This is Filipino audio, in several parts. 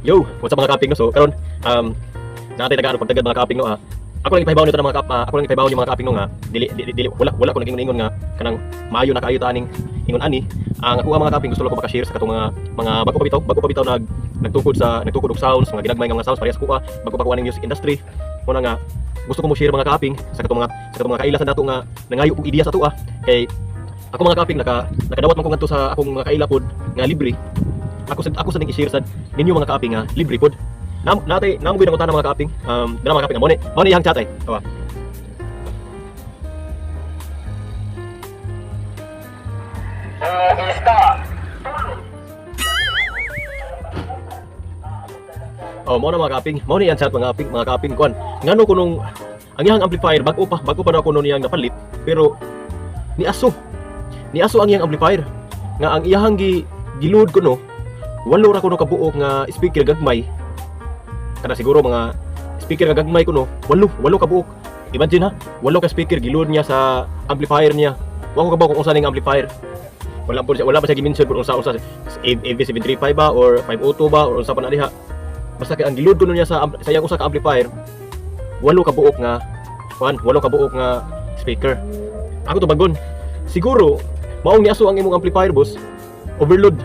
Yo, what's up mga kaping no? So karon natin tagaan pagtagad mga kaping no ha. Ako lang ipahibaw nito ng mga ako lang ipahibaw ni mga kaping no nga. Dili wala ko naging ingon nga kanang maayo na kaayo ta aning ingon ani. Ang ako mga kaping gusto lang ko maka-share sa katong mga bago pa bitaw nagtukod og sounds, mga ginagmay nga mga sounds parehas ko bago pa ko aning music industry. Muna nga gusto ko mo share mga kaping sa katong mga kaila sa dato nga nangayo og ideya sa tuwa kay ako mga kaping nakadawat man ko ngadto sa akong mga kaila pod nga libre. Ako sa ning i-share sad ninyo mga kaping nga libre pod. Namo gyud ang utana mga kaping. Dala mga kaping mo ni ihang chat ay. Tawa. Oh, mo na mga kaping. Mo ni ang chat mga kaping kwan. Ngano kunong ang iyang amplifier bago pa daw kuno niyang napalit pero ni aso ang iyang amplifier nga ang iyang giload kuno walo ra kuno kabuok nga speaker gagmay kada siguro mga speaker nga gagmay kuno walo kabuok. Imagine ha, walo ka speaker giload niya sa amplifier niya. Wa ko kabaw kung unsa ning amplifier. Wala pa siya gi-mention kung unsa AV735 ba or 502 ba or unsa pa na diha. Basta kay ang giload kuno niya sa iyang usa ka amplifier walo kabuok nga speaker. Ako to bagon. Siguro maong niaso ang imong amplifier boss. Overload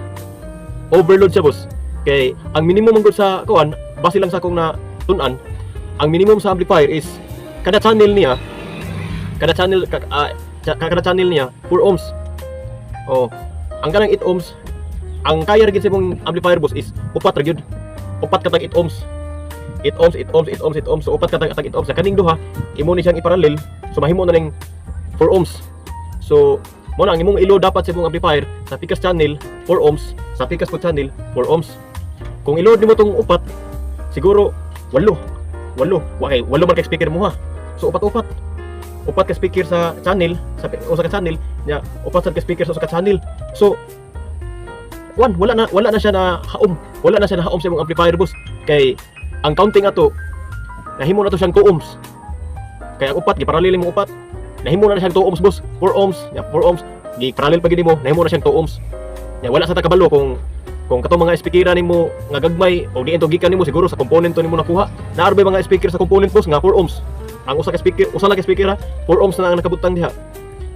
siya boss. Kay ang minimum mong sa kuan base lang sa akong na tun-an, ang minimum sa amplifier is kada channel niya 4 ohms. Oh, ang kanang 8 ohms ang kaya ra gid sa imong amplifier boss is upat ra gyud. Upat katag 8 ohms. 8 ohms. So upat katag 8 ohms. Kaning duha imo ni siyang iparallel. So mahimo na ning 4 ohms. So mo na ang imong i-load dapat sa imong amplifier sa Picas channel 4 ohms, sa Picas pod channel 4 ohms. Kung i-load nimo tong upat, siguro 8 man ka speaker mo ha. So upat ka speaker sa channel, sa usa ka channel nya upat sad ka speaker sa usa ka channel. So wala na siya na haom sa imong amplifier boss. Kay ang counting ato nahimo na to siyang 2 ohms. Kaya ang upat giparallel mo upat nahimo na siyang 2 ohms boss. 4 ohms, 4 ohms. Gi-parallel pa gid mo, nahimo na siyang 2 ohms. Ya wala sa takabalo kung katong mga speaker nimo nga gagmay o diin to gikan nimo siguro sa component to nimo nakuha. Naarbay mga speaker sa component boss nga 4 ohms. Ang usa lang ka speaker ha, 4 ohms na ang nakabutang diha.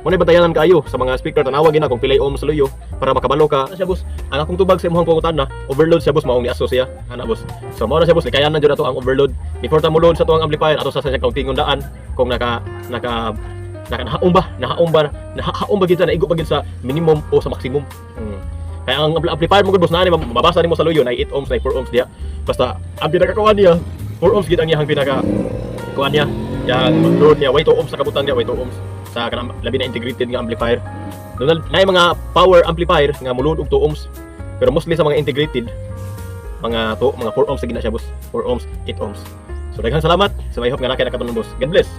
Mo na batayanan kaayo sa mga speaker tanawag gina kung pilay ohms luyo para makabalo ka. Siya boss, ang akong tubag sa imong pangutan na overload siya boss maong ni aso siya. Ana boss. So mo na siya boss, likayan na jud ato ang overload. Before ta mo load sa tuang amplifier ato sa counting daan kung nahahaom ba gid na igo pa gid sa minimum o sa maximum. Kaya ang amplifier mo gud boss na mabasa nimo sa luyo na 8 ohms na 4 ohms diha. Basta ang pinakakuan niya 4 ohms gid ang iyang pinaka kuan niya. Yang load niya way 2 ohms sa kabutang niya way 2 ohms sa kanang labi na integrated nga amplifier. Doon na mga power amplifier nga mo load og 2 ohms. Pero mostly sa mga integrated mga 4 ohms gid na siya boss. 4 ohms, 8 ohms. So daghang salamat. So I hope nga nakita ka boss. God bless.